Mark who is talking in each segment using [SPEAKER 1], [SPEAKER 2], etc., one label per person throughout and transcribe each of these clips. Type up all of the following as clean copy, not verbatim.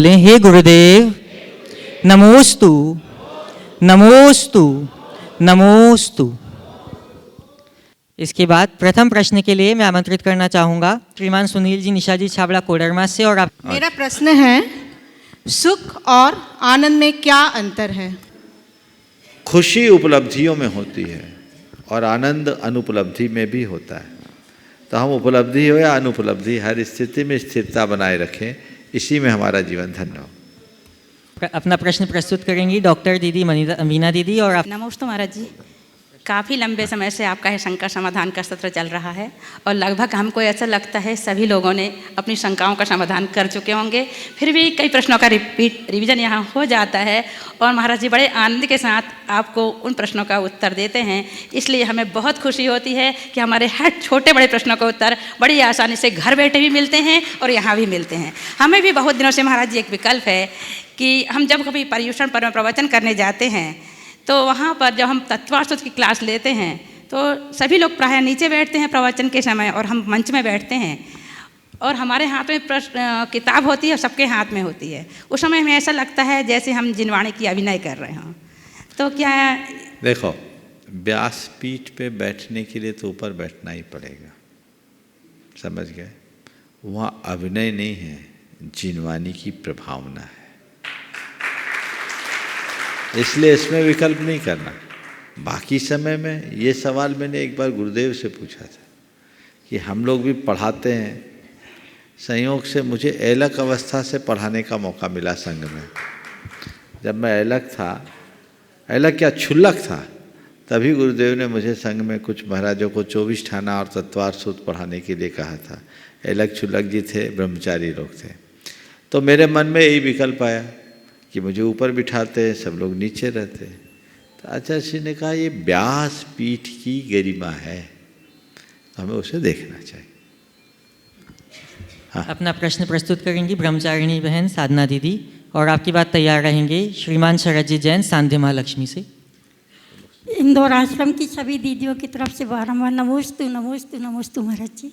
[SPEAKER 1] बोले, हे गुरुदेव नमोस्तु नमोस्तु नमोस्तु। इसके बाद प्रथम प्रश्न के लिए मैं आमंत्रित करना चाहूँगा श्रीमान सुनील जी निशा जी छाबड़ा कोडरमा से। और आप
[SPEAKER 2] मेरा प्रश्न है, सुख और आनंद में क्या अंतर है?
[SPEAKER 3] खुशी उपलब्धियों में होती है और आनंद अनुपलब्धि में भी होता है। तो हम उपलब्धि हो या अनुपलब्धि, हर स्थिति में स्थिरता बनाए रखें, इसी में हमारा जीवन धन्य हो।
[SPEAKER 1] अपना प्रश्न प्रस्तुत करेंगी डॉक्टर दीदी मीना दीदी। और आप
[SPEAKER 4] नमस्ते महाराज जी, काफ़ी लंबे समय से आपका है शंका समाधान का सत्र चल रहा है और लगभग हमको ऐसा लगता है सभी लोगों ने अपनी शंकाओं का समाधान कर चुके होंगे। फिर भी कई प्रश्नों का रिवीजन यहाँ हो जाता है और महाराज जी बड़े आनंद के साथ आपको उन प्रश्नों का उत्तर देते हैं। इसलिए हमें बहुत खुशी होती है कि हमारे हर छोटे बड़े प्रश्नों का उत्तर बड़ी आसानी से घर बैठे भी मिलते हैं और यहाँ भी मिलते हैं। हमें भी बहुत दिनों से महाराज जी एक विकल्प है कि हम जब कभी पर्युषण पर्व में प्रवचन करने जाते हैं तो वहाँ पर जब हम तत्वार्थ की क्लास लेते हैं तो सभी लोग प्रायः नीचे बैठते हैं प्रवचन के समय और हम मंच में बैठते हैं और हमारे हाथ में किताब होती है और सबके हाथ में होती है। उस समय हमें ऐसा लगता है जैसे हम जिनवाणी की अभिनय कर रहे हों। तो क्या
[SPEAKER 3] देखो, व्यासपीठ पे बैठने के लिए तो ऊपर बैठना ही पड़ेगा, समझ गए? वहाँ अभिनय नहीं है, जिनवानी की प्रभावना है, इसलिए इसमें विकल्प नहीं करना। बाकी समय में ये सवाल मैंने एक बार गुरुदेव से पूछा था कि हम लोग भी पढ़ाते हैं, संयोग से मुझे ऐलक अवस्था से पढ़ाने का मौका मिला संघ में। जब मैं ऐलक था, ऐलक क्या क्षुल्लक था, तभी गुरुदेव ने मुझे संघ में कुछ महाराजों को 24 ठाना और तत्वार्थ सूत्र पढ़ाने के लिए कहा था। ऐलक क्षुल्लक जी थे, ब्रह्मचारी लोग थे। तो मेरे मन में यही विकल्प आया कि मुझे ऊपर बिठाते हैं, सब लोग नीचे रहते हैं। तो आचार्य जी ने कहा ये व्यास पीठ की गरिमा है, हमें उसे देखना चाहिए। हाँ।
[SPEAKER 1] अपना प्रश्न प्रस्तुत करेंगी ब्रह्मचारिणी बहन साधना दीदी। और आपकी बात तैयार रहेंगे श्रीमान शरद जी जैन सांध्य महालक्ष्मी से।
[SPEAKER 5] इंदौर आश्रम की सभी दीदियों की तरफ से बारंबार नमोस्तु नमोस्तु नमोस्तु महाराज जी।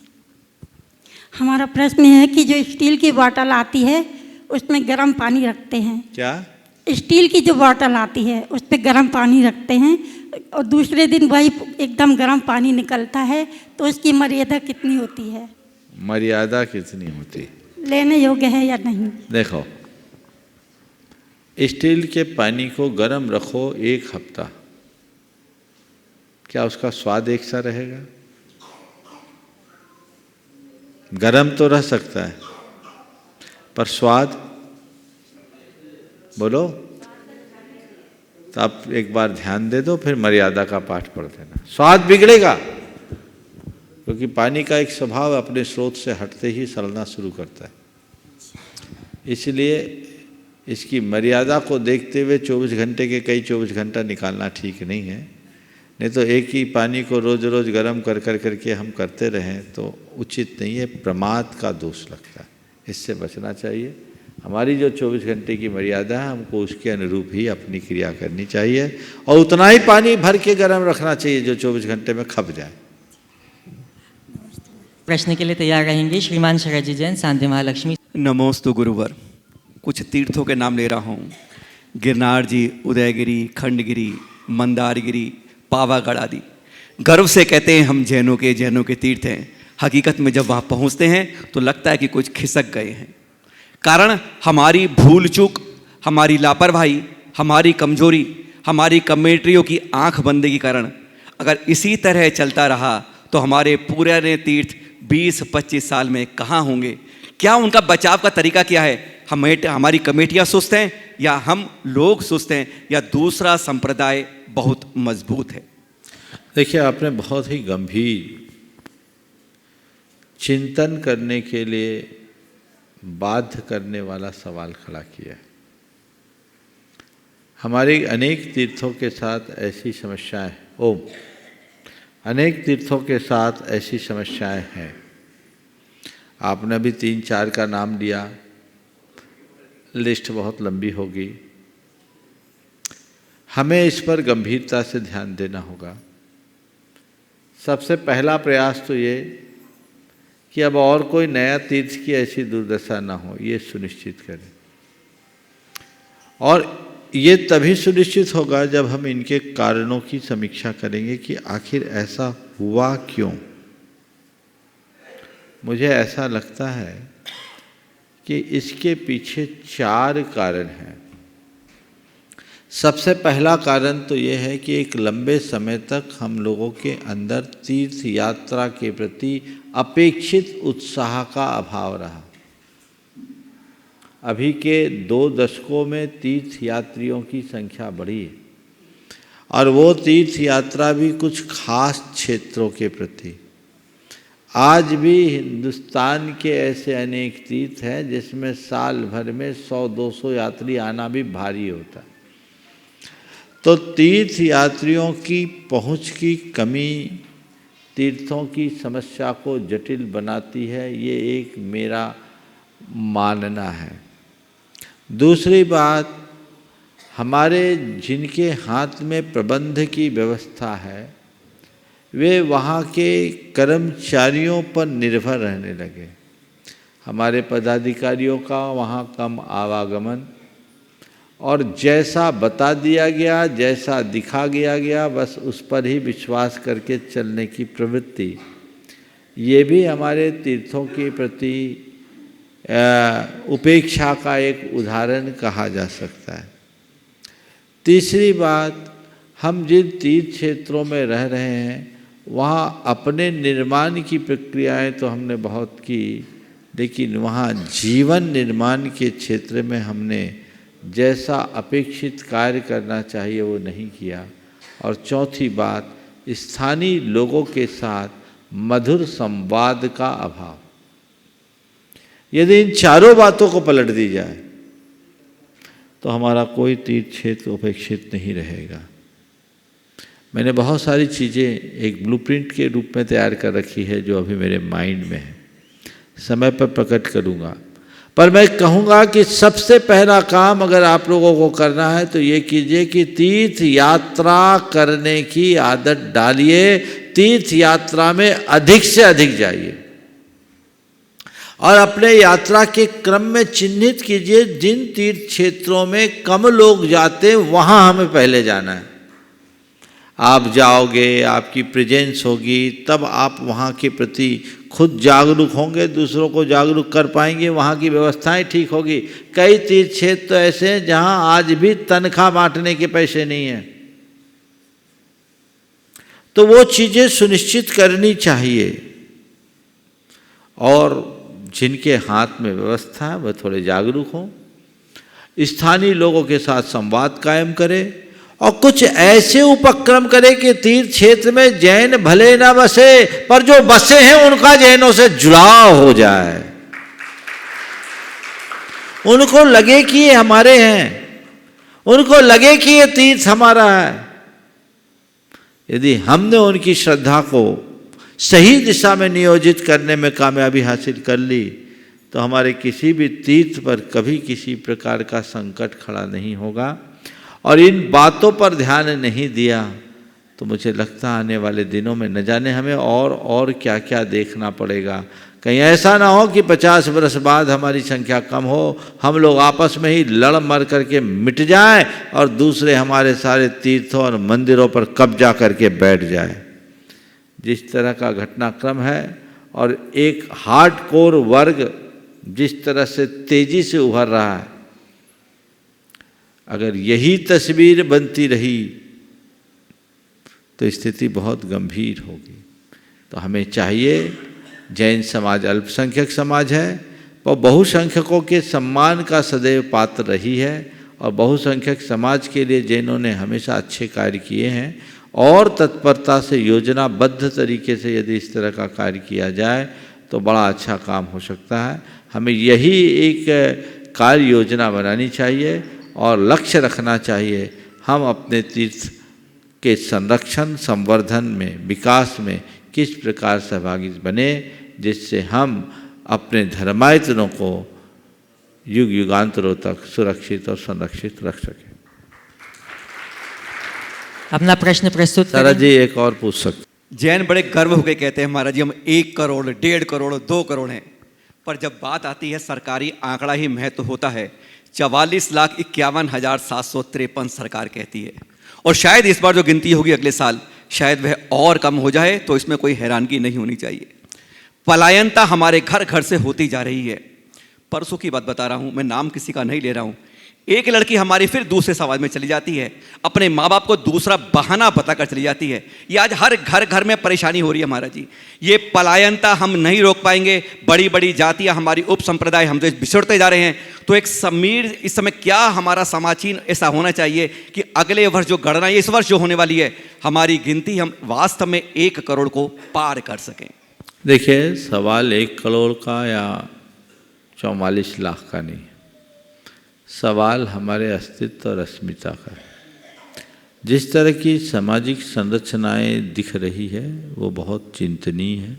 [SPEAKER 5] हमारा प्रश्न है कि जो स्टील की बोतल आती है उसमें गर्म पानी रखते हैं।
[SPEAKER 3] क्या?
[SPEAKER 5] स्टील की जो बोतल आती है उस पर गर्म पानी रखते हैं और दूसरे दिन वही एकदम गर्म पानी निकलता है, तो उसकी मर्यादा कितनी होती है?
[SPEAKER 3] मर्यादा कितनी होती,
[SPEAKER 5] लेने योग्य है या नहीं?
[SPEAKER 3] देखो, स्टील के पानी को गर्म रखो 1 हफ्ता, क्या उसका स्वाद एक सा रहेगा? गर्म तो रह सकता है पर स्वाद, बोलो? तो आप एक बार ध्यान दे दो, फिर मर्यादा का पाठ पढ़ देना। स्वाद बिगड़ेगा क्योंकि पानी का एक स्वभाव अपने स्रोत से हटते ही सड़ना शुरू करता है। इसलिए इसकी मर्यादा को देखते हुए 24 घंटे के कई 24 घंटा निकालना ठीक नहीं है। नहीं तो एक ही पानी को रोज़ रोज़ गर्म कर करके हम करते रहें तो उचित नहीं है, प्रमाद का दोष लगता है। इससे बचना चाहिए। हमारी जो 24 घंटे की मर्यादा है, हमको उसके अनुरूप ही अपनी क्रिया करनी चाहिए और उतना ही पानी भर के गर्म रखना चाहिए जो 24 घंटे में खप जाए।
[SPEAKER 1] प्रश्न के लिए तैयार रहेंगे श्रीमान शरद जी जैन सांध्य महालक्ष्मी।
[SPEAKER 6] नमोस्तु गुरुवर। कुछ तीर्थों के नाम ले रहा हूँ, गिरनार जी, उदयगिरी, खंडगिरी, मंदारगिरी, पावागढ़ आदि। गर्व से कहते हैं हम जैनों के तीर्थ हैं। हकीकत में जब वहाँ पहुँचते हैं तो लगता है कि कुछ खिसक गए हैं। कारण हमारी भूल चूक, हमारी लापरवाही, हमारी कमजोरी, हमारी कमेटियों की आंख बंदी के कारण अगर इसी तरह चलता रहा तो हमारे पूरे तीर्थ 20-25 साल में कहाँ होंगे? क्या उनका बचाव का तरीका क्या है? हमारी कमेटियाँ सुस्त हैं या हम लोग सुस्त हैं या दूसरा संप्रदाय बहुत मजबूत है?
[SPEAKER 3] देखिए, आपने बहुत ही गंभीर चिंतन करने के लिए बाध्य करने वाला सवाल खड़ा किया है। हमारे अनेक तीर्थों के साथ ऐसी समस्याएं अनेक तीर्थों के साथ ऐसी समस्याएं हैं। आपने भी 3-4 का नाम लिया, लिस्ट बहुत लंबी होगी। हमें इस पर गंभीरता से ध्यान देना होगा। सबसे पहला प्रयास तो ये कि अब और कोई नया तीर्थ की ऐसी दुर्दशा ना हो, ये सुनिश्चित करें। और ये तभी सुनिश्चित होगा जब हम इनके कारणों की समीक्षा करेंगे कि आखिर ऐसा हुआ क्यों। मुझे ऐसा लगता है कि इसके पीछे 4 कारण हैं। सबसे पहला कारण तो ये है कि एक लंबे समय तक हम लोगों के अंदर तीर्थ यात्रा के प्रति अपेक्षित उत्साह का अभाव रहा। अभी के 2 दशकों में तीर्थ यात्रियों की संख्या बढ़ी है, और वो तीर्थ यात्रा भी कुछ खास क्षेत्रों के प्रति। आज भी हिंदुस्तान के ऐसे अनेक तीर्थ हैं जिसमें साल भर में 100-200 यात्री आना भी भारी होता है। तो तीर्थ यात्रियों की पहुंच की कमी तीर्थों की समस्या को जटिल बनाती है, ये एक मेरा मानना है। दूसरी बात, हमारे जिनके हाथ में प्रबंध की व्यवस्था है वे वहाँ के कर्मचारियों पर निर्भर रहने लगे। हमारे पदाधिकारियों का वहाँ कम आवागमन, और जैसा बता दिया गया, जैसा दिखा गया बस उस पर ही विश्वास करके चलने की प्रवृत्ति, ये भी हमारे तीर्थों के प्रति उपेक्षा का एक उदाहरण कहा जा सकता है। तीसरी बात, हम जिन तीर्थ क्षेत्रों में रह रहे हैं वहाँ अपने निर्माण की प्रक्रियाएं तो हमने बहुत की, लेकिन वहाँ जीवन निर्माण के क्षेत्र में हमने जैसा अपेक्षित कार्य करना चाहिए वो नहीं किया। और चौथी बात, स्थानीय लोगों के साथ मधुर संवाद का अभाव। यदि इन चारों बातों को पलट दी जाए तो हमारा कोई तीर्थ क्षेत्र उपेक्षित नहीं रहेगा। मैंने बहुत सारी चीज़ें एक ब्लूप्रिंट के रूप में तैयार कर रखी है जो अभी मेरे माइंड में है, समय पर प्रकट करूँगा। पर मैं कहूँगा कि सबसे पहला काम अगर आप लोगों को करना है तो ये कीजिए कि तीर्थ यात्रा करने की आदत डालिए। तीर्थ यात्रा में अधिक से अधिक जाइए और अपने यात्रा के क्रम में चिन्हित कीजिए जिन तीर्थ क्षेत्रों में कम लोग जाते वहाँ हमें पहले जाना है। आप जाओगे, आपकी प्रेजेंस होगी, तब आप वहाँ के प्रति खुद जागरूक होंगे, दूसरों को जागरूक कर पाएंगे, वहाँ की व्यवस्थाएं ठीक होगी। कई तीर्थ क्षेत्र तो ऐसे हैं जहाँ आज भी तनख्वाह बांटने के पैसे नहीं हैं, तो वो चीज़ें सुनिश्चित करनी चाहिए। और जिनके हाथ में व्यवस्था है वह थोड़े जागरूक हों, स्थानीय लोगों के साथ संवाद कायम करें और कुछ ऐसे उपक्रम करें कि तीर्थ क्षेत्र में जैन भले ना बसे पर जो बसे हैं उनका जैनों से जुड़ाव हो जाए, उनको लगे कि ये हमारे हैं, उनको लगे कि ये तीर्थ हमारा है। यदि हमने उनकी श्रद्धा को सही दिशा में नियोजित करने में कामयाबी हासिल कर ली तो हमारे किसी भी तीर्थ पर कभी किसी प्रकार का संकट खड़ा नहीं होगा। और इन बातों पर ध्यान नहीं दिया तो मुझे लगता है आने वाले दिनों में न जाने हमें और क्या क्या देखना पड़ेगा। कहीं ऐसा ना हो कि 50 वर्ष बाद हमारी संख्या कम हो, हम लोग आपस में ही लड़ मर करके मिट जाएं और दूसरे हमारे सारे तीर्थों और मंदिरों पर कब्जा करके बैठ जाए। जिस तरह का घटनाक्रम है और एक हार्डकोर वर्ग जिस तरह से तेजी से उभर रहा है, अगर यही तस्वीर बनती रही तो स्थिति बहुत गंभीर होगी। तो हमें चाहिए, जैन समाज अल्पसंख्यक समाज है और बहुसंख्यकों के सम्मान का सदैव पात्र रही है और बहुसंख्यक समाज के लिए जैनों ने हमेशा अच्छे कार्य किए हैं और तत्परता से योजनाबद्ध तरीके से यदि इस तरह का कार्य किया जाए तो बड़ा अच्छा काम हो सकता है। हमें यही एक कार्य योजना बनानी चाहिए और लक्ष्य रखना चाहिए, हम अपने तीर्थ के संरक्षण, संवर्धन में, विकास में किस प्रकार सहभागी बने जिससे हम अपने धर्मायतनों को युग युगांतरों तक सुरक्षित और संरक्षित रख सकें।
[SPEAKER 1] अपना प्रश्न प्रस्तुत
[SPEAKER 3] सारा जी एक और पूछ सकते।
[SPEAKER 6] जैन बड़े गर्व होकर कहते हैं महाराज जी हम 1 करोड़, 1.5 करोड़, 2 करोड़ हैं, पर जब बात आती है सरकारी आंकड़ा ही महत्व होता है। 44,51,753 सरकार कहती है। और शायद इस बार जो गिनती होगी अगले साल, शायद वह और कम हो जाए, तो इसमें कोई हैरानगी नहीं होनी चाहिए। पलायनता हमारे घर घर से होती जा रही है। परसों की बात बता रहा हूँ, मैं नाम किसी का नहीं ले रहा हूँ। एक लड़की हमारी फिर दूसरे समाज में चली जाती है, अपने माँ बाप को दूसरा बहाना बताकर चली जाती है। ये आज हर घर घर में परेशानी हो रही है महाराज जी। ये पलायनता हम नहीं रोक पाएंगे। बड़ी बड़ी जातियाँ, हमारी उप संप्रदाय, हम तो बिछड़ते जा रहे हैं। तो एक समीर इस समय क्या हमारा समाचीन ऐसा होना चाहिए कि अगले वर्ष जो गणना, इस वर्ष जो होने वाली है, हमारी गिनती हम वास्तव में 1 करोड़ को पार कर सकें।
[SPEAKER 3] देखिए, सवाल 1 करोड़ का या 44 लाख का नहीं, सवाल हमारे अस्तित्व और अस्मिता का है। जिस तरह की सामाजिक संरचनाएं दिख रही है वो बहुत चिंतनीय है,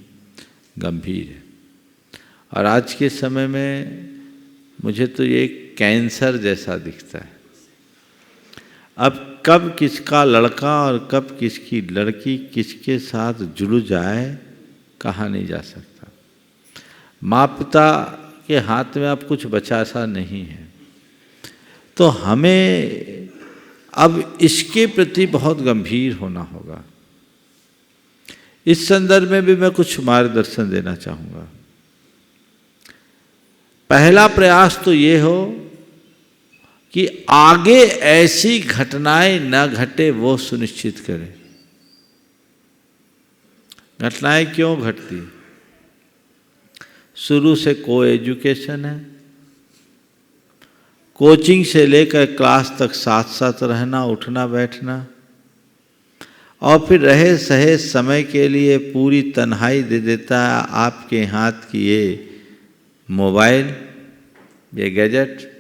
[SPEAKER 3] गंभीर है। और आज के समय में मुझे तो ये कैंसर जैसा दिखता है। अब कब किसका लड़का और कब किसकी लड़की किसके साथ जुड़ जाए कहा नहीं जा सकता। माँ पिता के हाथ में अब कुछ बचा सा नहीं है। तो हमें अब इसके प्रति बहुत गंभीर होना होगा। इस संदर्भ में भी मैं कुछ मार्गदर्शन देना चाहूँगा। पहला प्रयास तो ये हो कि आगे ऐसी घटनाएं न घटे वो सुनिश्चित करें। घटनाएं क्यों घटती? शुरू से को एजुकेशन है, कोचिंग से लेकर क्लास तक साथ साथ रहना, उठना बैठना, और फिर रहे सहे समय के लिए पूरी तन्हाई दे देता है आपके हाथ की ये मोबाइल, ये गैजेट।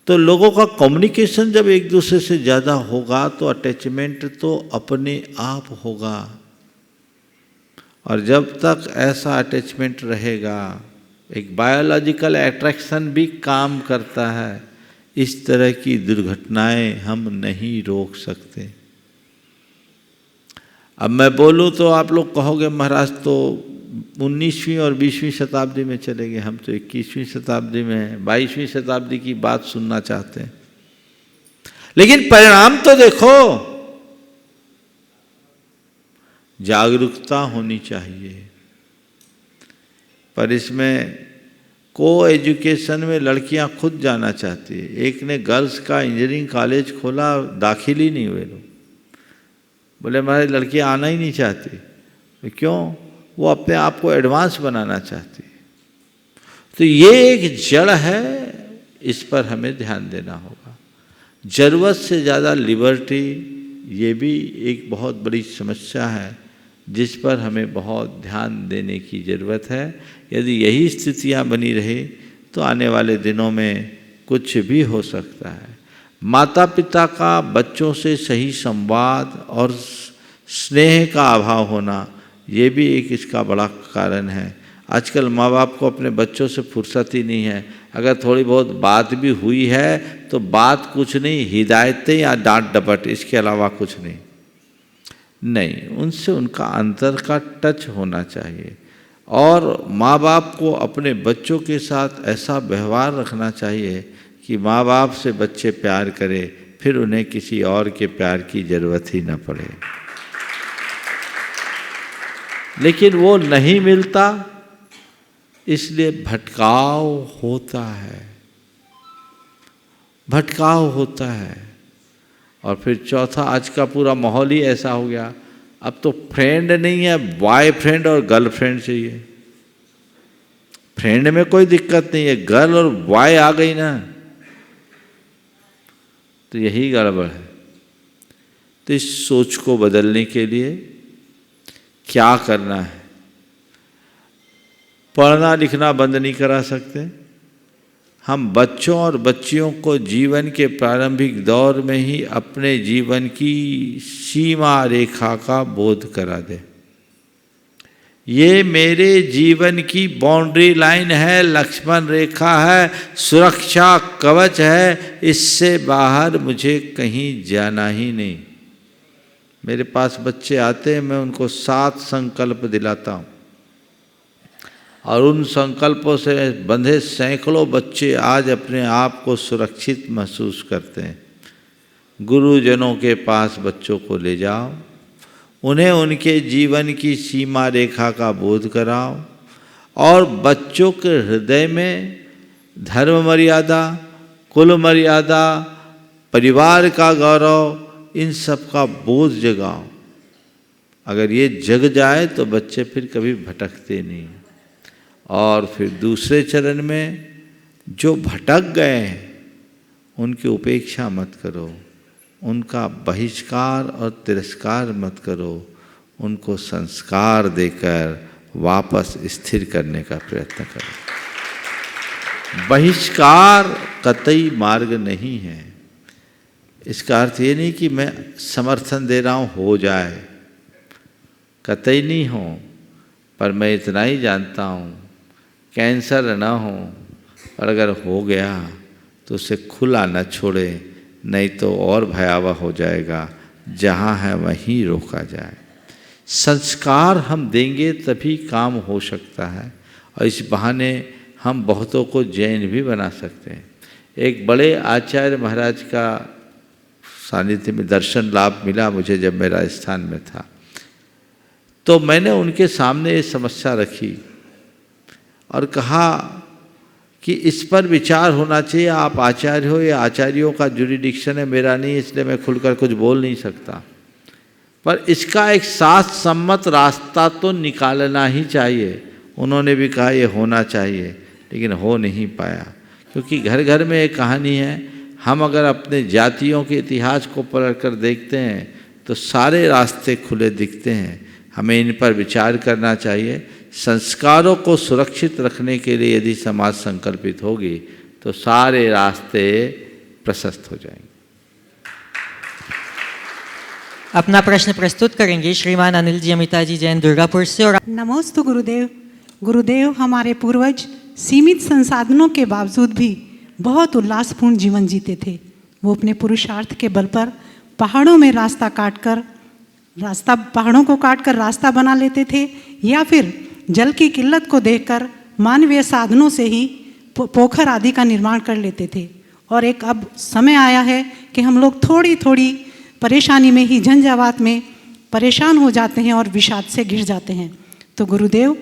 [SPEAKER 3] तो लोगों का कम्युनिकेशन जब एक दूसरे से ज़्यादा होगा तो अटैचमेंट तो अपने आप होगा। और जब तक ऐसा अटैचमेंट रहेगा, एक बायोलॉजिकल अट्रैक्शन भी काम करता है। इस तरह की दुर्घटनाएं हम नहीं रोक सकते। अब मैं बोलूं तो आप लोग कहोगे महाराज तो 19वीं और 20वीं शताब्दी में चले गए, हम तो 21वीं शताब्दी में हैं, 22वीं शताब्दी की बात सुनना चाहते हैं। लेकिन परिणाम तो देखो, जागरूकता होनी चाहिए। पर इसमें को एजुकेशन में लड़कियां खुद जाना चाहती है। एक ने गर्ल्स का इंजीनियरिंग कॉलेज खोला, दाखिल ही नहीं हुए लोग। बोले हमारी लड़कियां आना ही नहीं चाहती। क्यों? वो अपने आप को एडवांस बनाना चाहती है। तो ये एक जड़ है, इस पर हमें ध्यान देना होगा। ज़रूरत से ज़्यादा लिबर्टी, ये भी एक बहुत बड़ी समस्या है जिस पर हमें बहुत ध्यान देने की ज़रूरत है। यदि यही स्थितियां बनी रहे तो आने वाले दिनों में कुछ भी हो सकता है। माता पिता का बच्चों से सही संवाद और स्नेह का अभाव होना, ये भी एक इसका बड़ा कारण है। आजकल माँ बाप को अपने बच्चों से फुर्सत ही नहीं है। अगर थोड़ी बहुत बात भी हुई है तो बात कुछ नहीं, हिदायतें या डांट डपट, इसके अलावा कुछ नहीं। उनसे उनका अंतर का टच होना चाहिए। और माँ बाप को अपने बच्चों के साथ ऐसा व्यवहार रखना चाहिए कि माँ बाप से बच्चे प्यार करें, फिर उन्हें किसी और के प्यार की ज़रूरत ही न पड़े। लेकिन वो नहीं मिलता, इसलिए भटकाव होता है, भटकाव होता है। और फिर चौथा, आज का पूरा माहौल ही ऐसा हो गया, अब तो फ्रेंड नहीं है, बॉयफ्रेंड और गर्लफ्रेंड चाहिए। फ्रेंड में कोई दिक्कत नहीं है, गर्ल और बॉय आ गई ना तो यही गड़बड़ है। तो इस सोच को बदलने के लिए क्या करना है? पढ़ना लिखना बंद नहीं करा सकते। हम बच्चों और बच्चियों को जीवन के प्रारंभिक दौर में ही अपने जीवन की सीमा रेखा का बोध करा दें। ये मेरे जीवन की बाउंड्री लाइन है, लक्ष्मण रेखा है, सुरक्षा कवच है, इससे बाहर मुझे कहीं जाना ही नहीं। मेरे पास बच्चे आते हैं, मैं उनको 7 संकल्प दिलाता हूँ। और उन संकल्पों से बंधे सैकड़ों बच्चे आज अपने आप को सुरक्षित महसूस करते हैं। गुरुजनों के पास बच्चों को ले जाओ, उन्हें उनके जीवन की सीमा रेखा का बोध कराओ और बच्चों के हृदय में धर्म मर्यादा, कुल मर्यादा, परिवार का गौरव, इन सब का बोध जगाओ। अगर ये जग जाए तो बच्चे फिर कभी भटकते नहीं। और फिर दूसरे चरण में जो भटक गए हैं उनकी उपेक्षा मत करो, उनका बहिष्कार और तिरस्कार मत करो, उनको संस्कार देकर वापस स्थिर करने का प्रयत्न करो। बहिष्कार कतई मार्ग नहीं है। इसका अर्थ ये नहीं कि मैं समर्थन दे रहा हूँ हो जाए, कतई नहीं हो, पर मैं इतना ही जानता हूँ कैंसर न हो, और अगर हो गया तो उसे खुला न छोड़े, नहीं तो और भयावह हो जाएगा। जहाँ है वहीं रोका जाए। संस्कार हम देंगे तभी काम हो सकता है, और इस बहाने हम बहुतों को जैन भी बना सकते हैं। एक बड़े आचार्य महाराज का सानिध्य में दर्शन लाभ मिला मुझे जब मैं राजस्थान में था, तो मैंने उनके सामने ये समस्या रखी और कहा कि इस पर विचार होना चाहिए। आप आचार्य हो, ये आचार्यों का जुरिडिक्शन है, मेरा नहीं, इसलिए मैं खुलकर कुछ बोल नहीं सकता, पर इसका एक साथ सम्मत रास्ता तो निकालना ही चाहिए। उन्होंने भी कहा ये होना चाहिए, लेकिन हो नहीं पाया, क्योंकि घर घर में एक कहानी है। हम अगर अपने जातियों के इतिहास को पलट कर देखते हैं तो सारे रास्ते खुले दिखते हैं। हमें इन पर विचार करना चाहिए। संस्कारों को सुरक्षित रखने के लिए यदि समाज संकल्पित होगी तो सारे रास्ते प्रशस्त हो जाएंगे।
[SPEAKER 1] अपना प्रश्न प्रस्तुत करेंगे श्रीमान अनिल जी अमिताजी जैन दुर्गापुर से। और
[SPEAKER 7] नमोस्तु गुरुदेव। गुरुदेव, हमारे पूर्वज सीमित संसाधनों के बावजूद भी बहुत उल्लासपूर्ण जीवन जीते थे। वो अपने पुरुषार्थ के बल पर पहाड़ों में पहाड़ों को काटकर रास्ता बना लेते थे, या फिर जल की किल्लत को देखकर मानवीय साधनों से ही पोखर आदि का निर्माण कर लेते थे। और एक अब समय आया है कि हम लोग थोड़ी थोड़ी परेशानी में ही, झंझावात में परेशान हो जाते हैं और विषाद से घिर जाते हैं। तो गुरुदेव,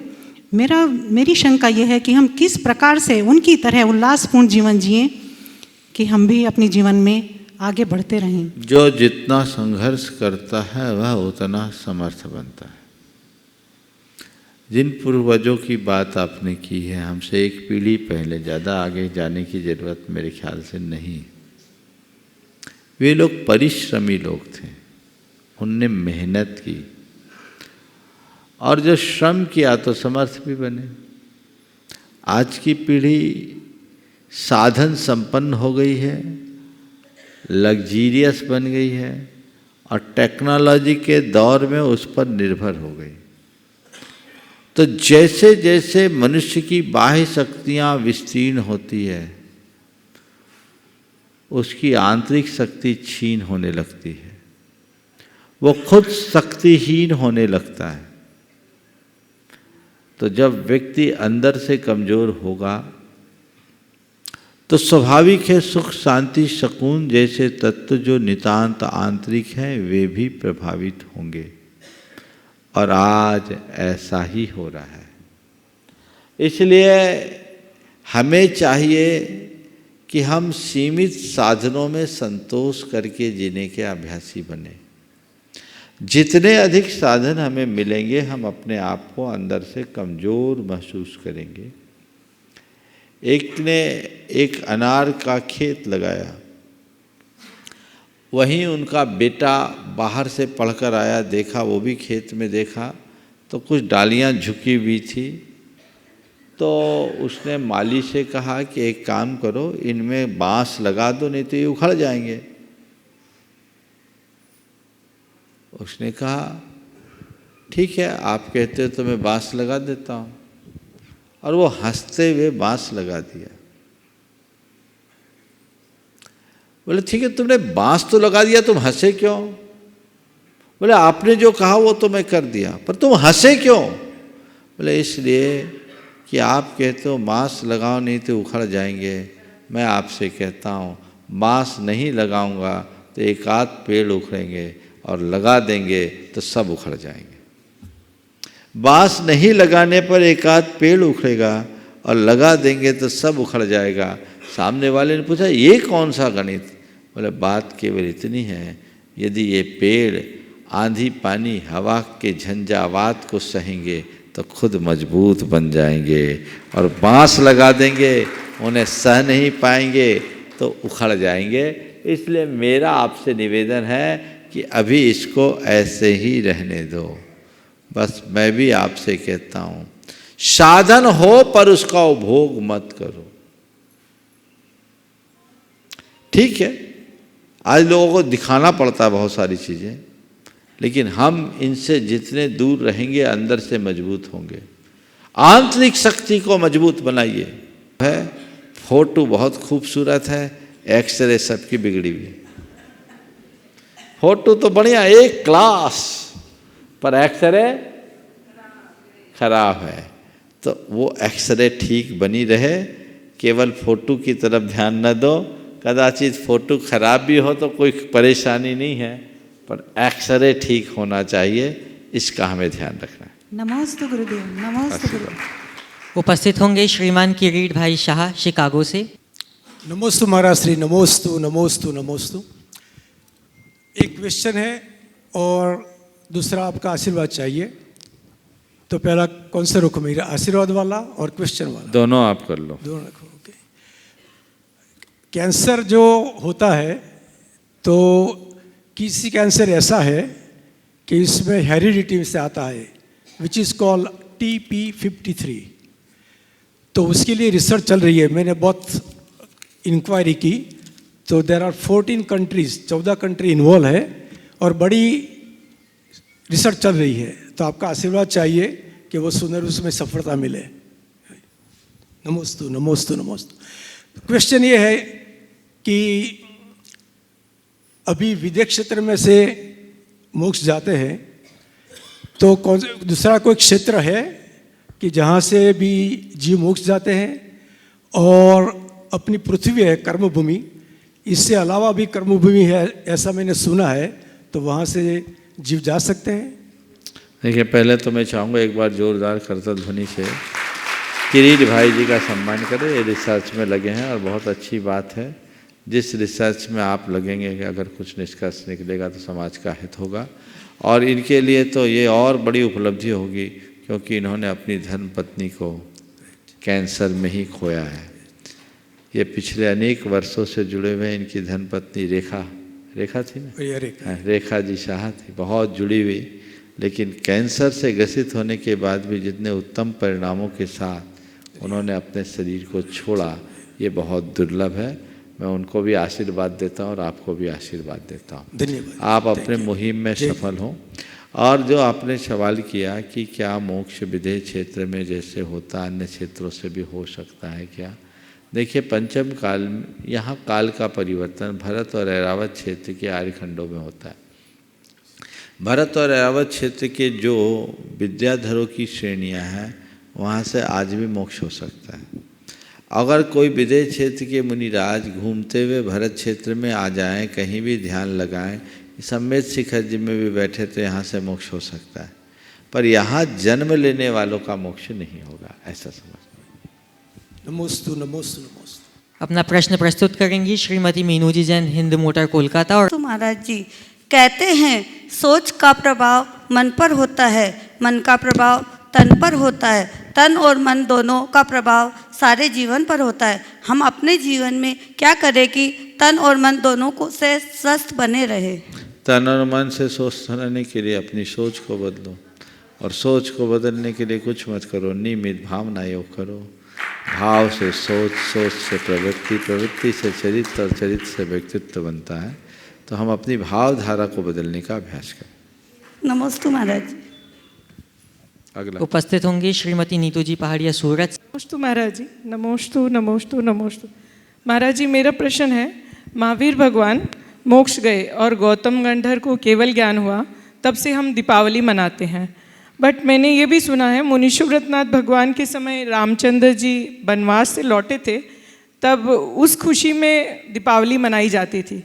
[SPEAKER 7] मेरी शंका यह है कि हम किस प्रकार से उनकी तरह उल्लासपूर्ण जीवन जिएं कि हम भी अपने जीवन में आगे बढ़ते रहें।
[SPEAKER 3] जो जितना संघर्ष करता है वह उतना समर्थ बनता है। जिन पूर्वजों की बात आपने की है, हमसे एक पीढ़ी पहले, ज़्यादा आगे जाने की ज़रूरत मेरे ख्याल से नहीं। वे लोग परिश्रमी लोग थे, उनने मेहनत की, और जो श्रम किया तो समर्थ भी बने। आज की पीढ़ी साधन संपन्न हो गई है, लग्जीरियस बन गई है, और टेक्नोलॉजी के दौर में उस पर निर्भर हो गई। तो जैसे जैसे मनुष्य की बाह्य शक्तियाँ विस्तीर्ण होती है, उसकी आंतरिक शक्ति क्षीण होने लगती है, वो खुद शक्तिहीन होने लगता है। तो जब व्यक्ति अंदर से कमज़ोर होगा तो स्वाभाविक है सुख, शांति, सुकून जैसे तत्व जो नितांत आंतरिक हैं वे भी प्रभावित होंगे। और आज ऐसा ही हो रहा है। इसलिए हमें चाहिए कि हम सीमित साधनों में संतोष करके जीने के अभ्यासी बने। जितने अधिक साधन हमें मिलेंगे, हम अपने आप को अंदर से कमज़ोर महसूस करेंगे। एक ने एक अनार का खेत लगाया, वहीं उनका बेटा बाहर से पढ़कर आया, देखा, वो भी खेत में देखा तो कुछ डालियां झुकी हुई थी। तो उसने माली से कहा कि एक काम करो, इनमें बांस लगा दो, नहीं तो ये उखड़ जाएंगे। उसने कहा ठीक है, आप कहते हो तो मैं बांस लगा देता हूँ। और वो हंसते हुए बांस लगा दिया। बोले ठीक है, तुमने बांस तो लगा दिया, तुम हंसे क्यों? बोले आपने जो कहा वो तो मैं कर दिया, पर तुम हंसे क्यों? बोले इसलिए कि आप कहते हो मास्क लगाओ नहीं तो उखड़ जाएंगे। मैं आपसे कहता हूँ मास्क नहीं लगाऊंगा तो एक आध पेड़ उखड़ेंगे और लगा देंगे तो सब उखड़ जाएंगे। मास्क नहीं लगाने पर एक आध पेड़ उखड़ेगा और लगा देंगे तो सब उखड़ जाएगा। सामने वाले ने पूछा ये कौन सा गणित? बोले बात केवल इतनी है, यदि ये पेड़ आंधी पानी हवा के झंझावात को सहेंगे तो खुद मजबूत बन जाएंगे, और बांस लगा देंगे उन्हें सह नहीं पाएंगे तो उखड़ जाएंगे। इसलिए मेरा आपसे निवेदन है कि अभी इसको ऐसे ही रहने दो। बस मैं भी आपसे कहता हूँ साधन हो पर उसका उपभोग मत करो। ठीक है, आज लोगों को दिखाना पड़ता है बहुत सारी चीज़ें, लेकिन हम इनसे जितने दूर रहेंगे अंदर से मजबूत होंगे। आंतरिक शक्ति को मजबूत बनाइए। है फोटो बहुत खूबसूरत है, एक्सरे सबकी बिगड़ी हुई। फोटो तो बढ़िया एक क्लास, पर एक्सरे खराब है। तो वो एक्सरे ठीक बनी रहे, केवल फोटो की तरफ ध्यान न दो। कदाचित फोटो खराब भी हो तो कोई परेशानी नहीं है, पर एक्सरे ठीक होना चाहिए, इसका हमें ध्यान रखना है।
[SPEAKER 7] नमोस्तु गुरुदेव, नमोस्तु गुरुदेव।
[SPEAKER 1] उपस्थित होंगे श्रीमान किरीट भाई शाह शिकागो से।
[SPEAKER 8] नमोस्तु महाराज श्री, नमोस्तु नमोस्तु नमोस्तु। एक क्वेश्चन है और दूसरा आपका आशीर्वाद चाहिए। तो पहला कौन सा रुको, मेरा आशीर्वाद वाला और क्वेश्चन वाला?
[SPEAKER 3] दोनों आप कर लो।
[SPEAKER 8] दोनों रखो। ओके। कैंसर जो होता है तो किसी कैंसर ऐसा है कि इसमें हेरिडिटी से आता है, विच इज़ कॉल्ड TP53। तो उसके लिए रिसर्च चल रही है। मैंने बहुत इंक्वायरी की तो there are 14 countries, 14 country involve है और बड़ी रिसर्च चल रही है। तो आपका आशीर्वाद चाहिए कि वो सुंदर उसमें सफलता मिले। नमोस्तु नमोस्तु नमोस्तु। क्वेश्चन ये है कि अभी विदेश क्षेत्र में से मोक्ष जाते हैं तो कौन दूसरा कोई क्षेत्र है कि जहाँ से भी जीव मोक्ष जाते हैं? और अपनी पृथ्वी है कर्मभूमि, इससे अलावा भी कर्मभूमि है ऐसा मैंने सुना है, तो वहाँ से जीव जा सकते हैं?
[SPEAKER 3] देखिए, पहले तो मैं चाहूँगा एक बार जोरदार करतल ध्वनि से किरीट भाई जी का सम्मान करें। ये रिसर्च में लगे हैं और बहुत अच्छी बात है। जिस रिसर्च में आप लगेंगे कि अगर कुछ निष्कर्ष निकलेगा तो समाज का हित होगा, और इनके लिए तो ये और बड़ी उपलब्धि होगी क्योंकि इन्होंने अपनी धर्मपत्नी को कैंसर में ही खोया है। ये पिछले अनेक वर्षों से जुड़े हुए इनकी धर्मपत्नी रेखा थी ना, रेखा जी शाह थी, बहुत जुड़ी हुई, लेकिन कैंसर से ग्रसित होने के बाद भी जितने उत्तम परिणामों के साथ उन्होंने अपने शरीर को छोड़ा, ये बहुत दुर्लभ है। मैं उनको भी आशीर्वाद देता हूँ और आपको भी आशीर्वाद देता हूँ।
[SPEAKER 8] धन्यवाद।
[SPEAKER 3] आप अपने मुहिम में सफल हों। और जो आपने सवाल किया कि क्या मोक्ष विदेह क्षेत्र में जैसे होता अन्य क्षेत्रों से भी हो सकता है क्या? देखिए, पंचम काल में यहाँ काल का परिवर्तन भरत और ऐरावत क्षेत्र के आर्यखंडों में होता है। भरत और ऐरावत क्षेत्र के जो विद्याधरों की श्रेणियाँ हैं वहाँ से आज भी मोक्ष हो सकता है। अगर कोई विदेह क्षेत्र के मुनिराज घूमते हुए भरत क्षेत्र में आ जाएं, कहीं भी ध्यान लगाएं, सम्मेद शिखर जी में भी बैठे तो यहाँ से मोक्ष हो सकता है, पर यहाँ जन्म लेने वालों का मोक्ष नहीं होगा, ऐसा समझ।
[SPEAKER 8] नमोस्तु नमोस्तु नमोस्तु।
[SPEAKER 1] अपना प्रश्न प्रस्तुत करेंगी श्रीमती मीनू जी जैन, हिंद मोटर कोलकाता। और
[SPEAKER 9] तो महाराज जी कहते हैं सोच का प्रभाव मन पर होता है, मन का प्रभाव तन पर होता है, तन और मन दोनों का प्रभाव सारे जीवन पर होता है। हम अपने जीवन में क्या करें कि तन और मन दोनों को से स्वस्थ बने रहे?
[SPEAKER 3] तन और मन से स्वस्थ रहने के लिए अपनी सोच को बदलो, और सोच को बदलने के लिए कुछ मत करो, नियमित भावना योग करो। भाव से सोच, सोच से प्रवृत्ति, प्रवृत्ति से चरित्र और चरित्र से व्यक्तित्व बनता है। तो हम अपनी भावधारा को बदलने का अभ्यास करें।
[SPEAKER 9] नमस्ते महाराज।
[SPEAKER 3] अगला
[SPEAKER 1] उपस्थित होंगी श्रीमती नीतू जी पहाड़िया, सूरत।
[SPEAKER 10] नमोस्तु महाराज जी, नमोस्तु नमोस्तु नमोस्तु। महाराज जी, मेरा प्रश्न है, महावीर भगवान मोक्ष गए और गौतम गंधर्व को केवल ज्ञान हुआ, तब से हम दीपावली मनाते हैं। बट मैंने ये भी सुना है मुनि सुव्रतनाथ भगवान के समय रामचंद्र जी वनवास से लौटे थे, तब उस खुशी में दीपावली मनाई जाती थी।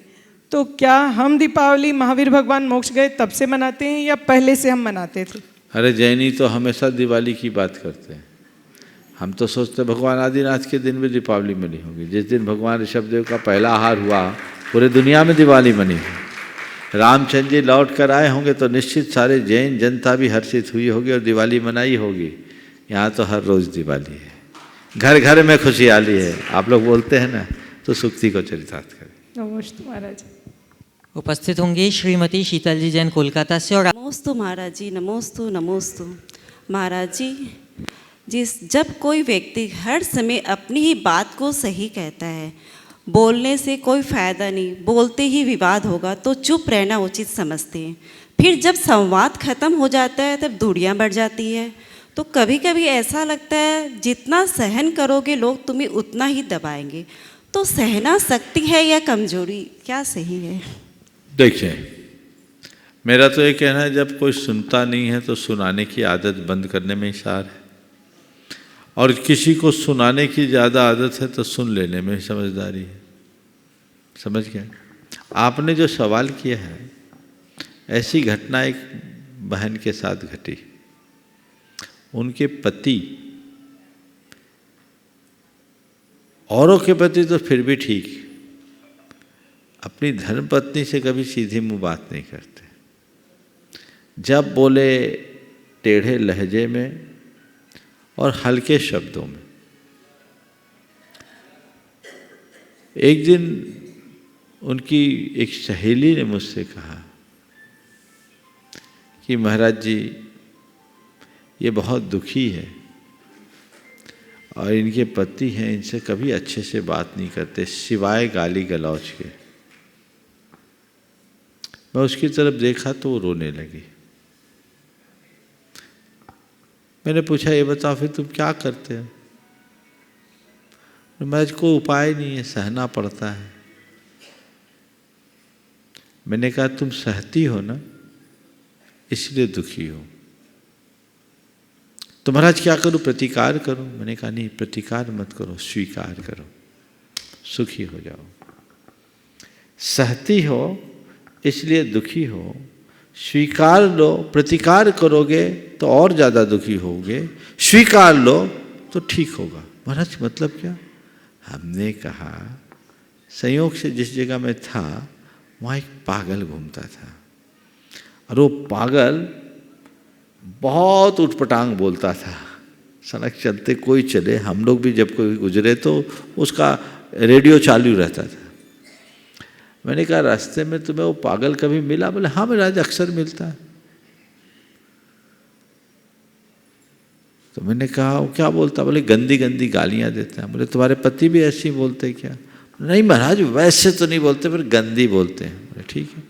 [SPEAKER 10] तो क्या हम दीपावली महावीर भगवान मोक्ष गए तब से मनाते हैं या पहले से हम मनाते थे?
[SPEAKER 3] अरे जैनी तो हमेशा दिवाली की बात करते हैं। हम तो सोचते भगवान आदिनाथ के दिन भी दीपावली मनी होगी। जिस दिन भगवान ऋषभदेव का पहला आहार हुआ पूरे दुनिया में दिवाली मनी है। रामचंद्र जी लौट कर आए होंगे तो निश्चित सारे जैन जनता भी हर्षित हुई होगी और दिवाली मनाई होगी। यहाँ तो हर रोज़ दिवाली है, घर घर में खुशहाली है। आप लोग बोलते हैं ना, तो सुक्ति को चरितार्थ करें।
[SPEAKER 10] नमस्ते महाराज।
[SPEAKER 1] उपस्थित होंगे श्रीमती शीतल जी जैन कोलकाता से। और
[SPEAKER 11] नमोस्तु महाराज जी, नमोस्तु नमोस्तु महाराज जी। जब कोई व्यक्ति हर समय अपनी ही बात को सही कहता है, बोलने से कोई फ़ायदा नहीं, बोलते ही विवाद होगा, तो चुप रहना उचित समझते हैं। फिर जब संवाद खत्म हो जाता है तब दूरियां बढ़ जाती है। तो कभी कभी ऐसा लगता है जितना सहन करोगे लोग तुम्हें उतना ही दबाएंगे। तो सहना शक्ति है या कमजोरी, क्या सही है?
[SPEAKER 3] देखिए, मेरा तो ये कहना है जब कोई सुनता नहीं है तो सुनाने की आदत बंद करने में ही सार है, और किसी को सुनाने की ज़्यादा आदत है तो सुन लेने में समझदारी है। समझ गए? आपने जो सवाल किया है, ऐसी घटना एक बहन के साथ घटी। उनके पति, औरों के पति तो फिर भी ठीक, अपनी धर्मपत्नी से कभी सीधी मुंह बात नहीं करते। जब बोले टेढ़े लहजे में और हल्के शब्दों में। एक दिन उनकी एक सहेली ने मुझसे कहा कि महाराज जी ये बहुत दुखी है और इनके पति हैं, इनसे कभी अच्छे से बात नहीं करते सिवाय गाली गलौज के। मैं उसकी तरफ देखा तो वो रोने लगी। मैंने पूछा ये बताओ फिर तुम क्या करते हो? महाराज कोई उपाय नहीं है, सहना पड़ता है। मैंने कहा तुम सहती हो ना, इसलिए दुखी हो। तो महाराज क्या करूं, प्रतिकार करूं? मैंने कहा नहीं, प्रतिकार मत करो, स्वीकार करो, सुखी हो जाओ। सहती हो इसलिए दुखी हो, स्वीकार लो। प्रतिकार करोगे तो और ज़्यादा दुखी होगे, स्वीकार लो तो ठीक होगा। महाराज मतलब क्या? हमने कहा संयोग से जिस जगह में था वहाँ एक पागल घूमता था, और वो पागल बहुत उटपटांग बोलता था। सड़क चलते कोई चले, हम लोग भी जब कोई गुजरे तो उसका रेडियो चालू रहता था। मैंने कहा रास्ते में तुम्हें वो पागल कभी मिला? बोले हाँ महाराज अक्सर मिलता है। तो मैंने कहा वो क्या बोलता? बोले गंदी गंदी गालियाँ देता है। बोले तुम्हारे पति भी ऐसे ही बोलते हैं क्या? नहीं महाराज वैसे तो नहीं बोलते पर गंदी बोलते हैं। बोले ठीक है,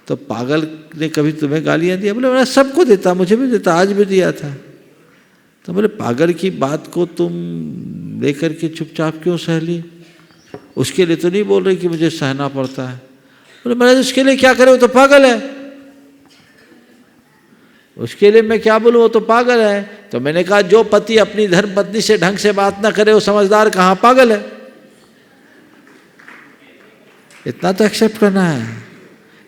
[SPEAKER 3] तो पागल ने कभी तुम्हें गालियाँ दिया? बोले महाराज सबको देता, मुझे भी देता, आज भी दिया था। तो बोले पागल की बात को तुम लेकर के चुपचाप क्यों सह ली? उसके लिए तो नहीं बोल रही कि मुझे सहना पड़ता है। बोले महाराज उसके लिए क्या करे, वो तो पागल है। उसके लिए मैं क्या बोलूँ, वो तो पागल है। तो मैंने कहा जो पति अपनी धर्म पत्नी से ढंग से बात ना करे वो समझदार कहाँ, पागल है। इतना तो एक्सेप्ट करना है।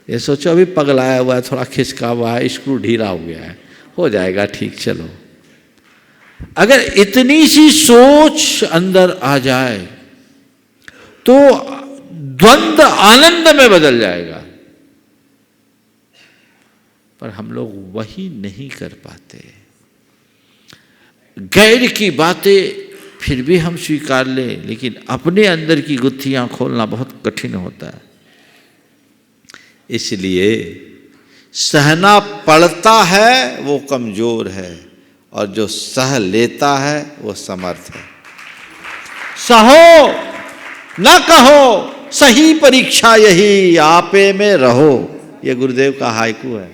[SPEAKER 3] ये सोचो अभी पगलाया हुआ है, थोड़ा खिसका हुआ है, स्क्रू ढीला हो गया है, हो जाएगा ठीक, चलो। अगर इतनी सी सोच अंदर आ जाए तो द्वंद्व आनंद में बदल जाएगा। पर हम लोग वही नहीं कर पाते। गैर की बातें फिर भी हम स्वीकार लें, लेकिन अपने अंदर की गुत्थियां खोलना बहुत कठिन होता है। इसलिए सहना पड़ता है वो कमजोर है, और जो सह लेता है वो समर्थ है। सहो न कहो सही परीक्षा यही, आपे में रहो। ये गुरुदेव का हाइकू है।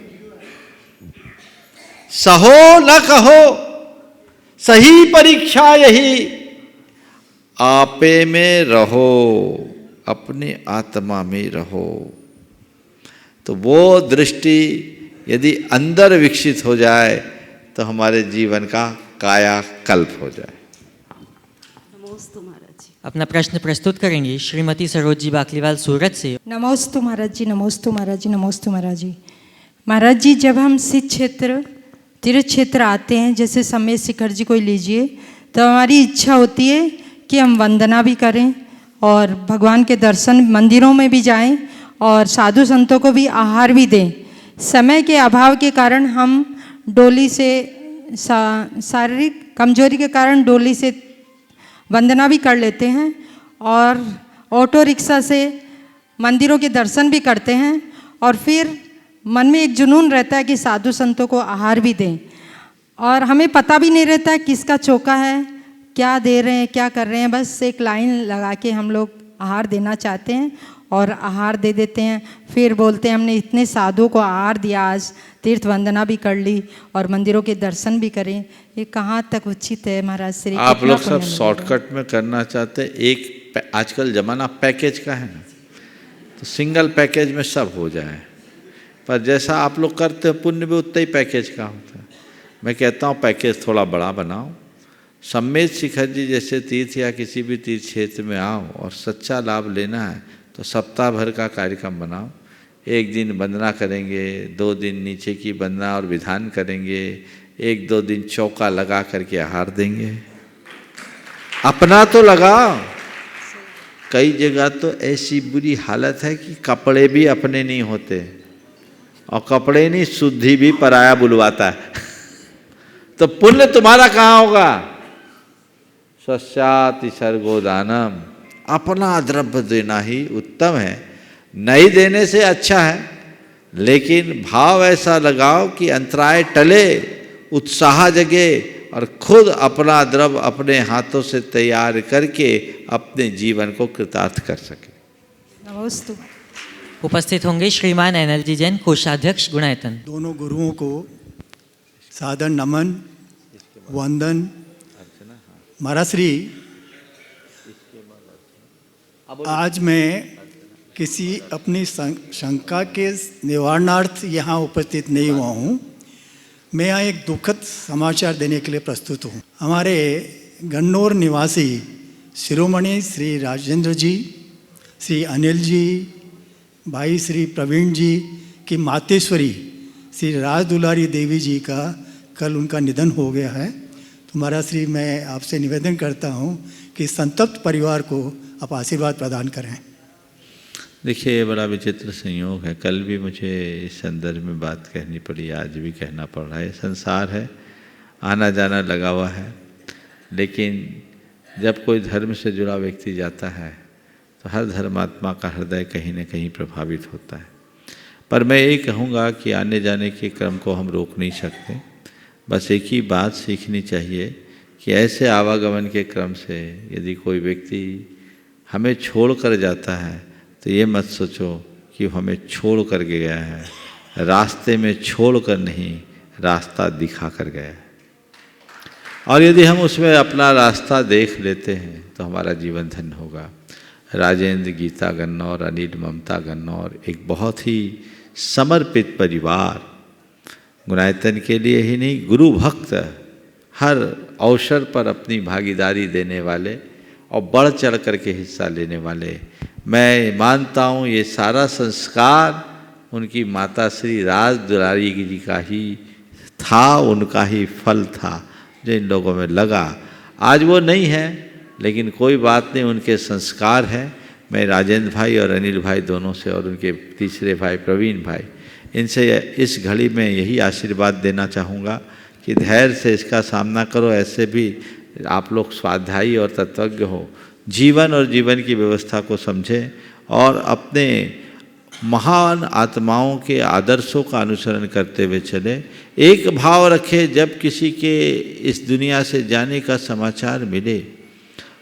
[SPEAKER 3] सहो न कहो सही परीक्षा यही, आपे में रहो, अपने आत्मा में रहो। तो वो दृष्टि यदि अंदर विकसित हो जाए तो हमारे जीवन का कायाकल्प हो जाए।
[SPEAKER 11] नमोस्तु महाराज जी।
[SPEAKER 1] अपना प्रश्न प्रस्तुत करेंगी श्रीमती सरोजी बाकलीवाल सूरत से।
[SPEAKER 12] नमोस्तु महाराज जी, नमोस्तु महाराज जी, नमोस्तु महाराज जी। महाराज जी, जब हम सिद्ध क्षेत्र तीर्थ क्षेत्र आते हैं, जैसे समेत शिखर जी को लीजिए, तो हमारी इच्छा होती है कि हम वंदना भी करें और भगवान के दर्शन मंदिरों में भी जाएं और साधु संतों को भी आहार भी दें। समय के अभाव के कारण हम डोली से शारीरिक कमजोरी के कारण डोली से वंदना भी कर लेते हैं और ऑटो रिक्शा से मंदिरों के दर्शन भी करते हैं और फिर मन में एक जुनून रहता है कि साधु संतों को आहार भी दें और हमें पता भी नहीं रहता किसका चौका है, क्या दे रहे हैं, क्या कर रहे हैं। बस एक लाइन लगा के हम लोग आहार देना चाहते हैं और आहार दे देते हैं। फिर बोलते हैं हमने इतने साधुओं को आहार दिया, आज तीर्थ वंदना भी कर ली और मंदिरों के दर्शन भी करें। ये कहाँ तक उचित है महाराज श्री?
[SPEAKER 3] आप लोग सब शॉर्टकट में करना चाहते हैं। एक आजकल ज़माना पैकेज का है ना, तो सिंगल पैकेज में सब हो जाए, पर जैसा आप लोग करते हो पुण्य भी उतना ही पैकेज का होता है। मैं कहता हूँ पैकेज थोड़ा बड़ा बनाओ। समेत शिखर जी जैसे तीर्थ या किसी भी तीर्थ क्षेत्र में आओ और सच्चा लाभ लेना है तो सप्ताह भर का कार्यक्रम बनाओ। एक दिन वंदना करेंगे, 2 दिन नीचे की वंदना और विधान करेंगे, 1-2 दिन चौका लगा करके आहार देंगे। अपना तो लगाओ। कई जगह तो ऐसी बुरी हालत है कि कपड़े भी अपने नहीं होते और कपड़े नहीं, शुद्धि भी पराया बुलवाता है। तो पुण्य तुम्हारा कहाँ होगा? स्वस्याति सर्गो दानम, अपना द्रव्य देना ही उत्तम है। नहीं देने से अच्छा है, लेकिन भाव ऐसा लगाओ कि अंतराय टले, उत्साह जगे और खुद अपना द्रव्य अपने हाथों से तैयार करके अपने जीवन को कृतार्थ कर सके।
[SPEAKER 12] नमोस्तु।
[SPEAKER 1] उपस्थित होंगे श्रीमान NLG जैन, कोषाध्यक्ष गुणायतन।
[SPEAKER 13] दोनों गुरुओं को सादर नमन, वंदन। महाराज श्री, आज मैं किसी अपनी शंका के निवारणार्थ यहाँ उपस्थित नहीं हुआ हूँ। मैं यहाँ एक दुखद समाचार देने के लिए प्रस्तुत हूँ। हमारे गन्नौर निवासी शिरोमणि श्री राजेंद्र जी, श्री अनिल जी, भाई श्री प्रवीण जी की मातेश्वरी श्री राज दुलारी देवी जी का कल उनका निधन हो गया है। तो महाराज श्री, मैं आपसे निवेदन करता हूँ कि संतप्त परिवार को आप आशीर्वाद प्रदान करें।
[SPEAKER 3] देखिए, ये बड़ा विचित्र संयोग है। कल भी मुझे इस संदर्भ में बात कहनी पड़ी, आज भी कहना पड़ रहा है। संसार है, आना जाना लगा हुआ है, लेकिन जब कोई धर्म से जुड़ा व्यक्ति जाता है तो हर धर्मात्मा का हृदय कहीं न कहीं प्रभावित होता है। पर मैं ये कहूँगा कि आने जाने के क्रम को हम रोक नहीं सकते। बस एक ही बात सीखनी चाहिए कि ऐसे आवागमन के क्रम से यदि कोई व्यक्ति हमें छोड़ कर जाता है तो ये मत सोचो कि वो हमें छोड़ कर गया है, रास्ते में छोड़ कर नहीं, रास्ता दिखा कर गया है। और यदि हम उसमें अपना रास्ता देख लेते हैं तो हमारा जीवन धन्य होगा। राजेंद्र, गीता गन्नौर, अनिल, ममता गन्नौर एक बहुत ही समर्पित परिवार, गुणायतन के लिए ही नहीं, गुरु भक्त, हर अवसर पर अपनी भागीदारी देने वाले और बढ़ चढ़ करके हिस्सा लेने वाले। मैं मानता हूँ ये सारा संस्कार उनकी माता श्री राज दुलारी जी का ही था, उनका ही फल था जो इन लोगों में लगा। आज वो नहीं है, लेकिन कोई बात नहीं, उनके संस्कार हैं। मैं राजेंद्र भाई और अनिल भाई दोनों से और उनके तीसरे भाई प्रवीण भाई, इनसे इस घड़ी में यही आशीर्वाद देना चाहूँगा कि धैर्य से इसका सामना करो। ऐसे भी आप लोग स्वाध्यायी और तत्वज्ञ हो, जीवन और जीवन की व्यवस्था को समझें और अपने महान आत्माओं के आदर्शों का अनुसरण करते हुए चले। एक भाव रखे, जब किसी के इस दुनिया से जाने का समाचार मिले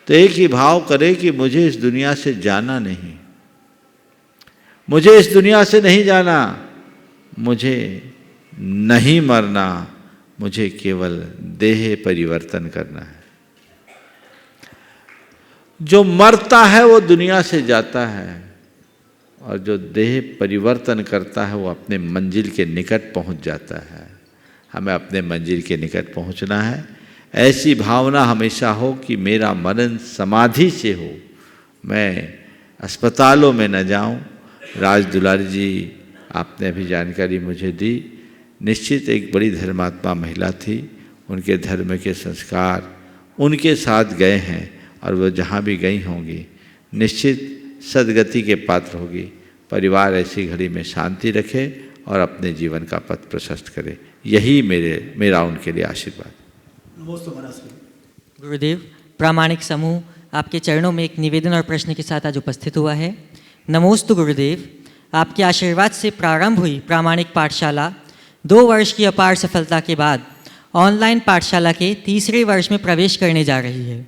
[SPEAKER 3] तो एक ही भाव करे कि मुझे इस दुनिया से जाना नहीं, मुझे इस दुनिया से नहीं जाना, मुझे नहीं मरना, मुझे केवल देह परिवर्तन करना है। जो मरता है वो दुनिया से जाता है और जो देह परिवर्तन करता है वो अपने मंजिल के निकट पहुंच जाता है। हमें अपने मंजिल के निकट पहुंचना है। ऐसी भावना हमेशा हो कि मेरा मरण समाधि से हो, मैं अस्पतालों में न जाऊं। राज दुलारी जी, आपने अभी जानकारी मुझे दी, निश्चित एक बड़ी धर्मात्मा महिला थी। उनके धर्म के संस्कार उनके साथ गए हैं और वो जहाँ भी गई होंगी निश्चित सदगति के पात्र होगी। परिवार ऐसी घड़ी में शांति रखे और अपने जीवन का पथ प्रशस्त करे, यही मेरा उनके लिए आशीर्वाद।
[SPEAKER 1] गुरुदेव, प्रामाणिक समूह आपके चरणों में एक निवेदन और प्रश्न के साथ आज उपस्थित हुआ है। नमोस्तु गुरुदेव, आपके आशीर्वाद से प्रारंभ हुई प्रामाणिक पाठशाला 2 वर्ष की अपार सफलता के बाद ऑनलाइन पाठशाला के 3रे वर्ष में प्रवेश करने जा रही है।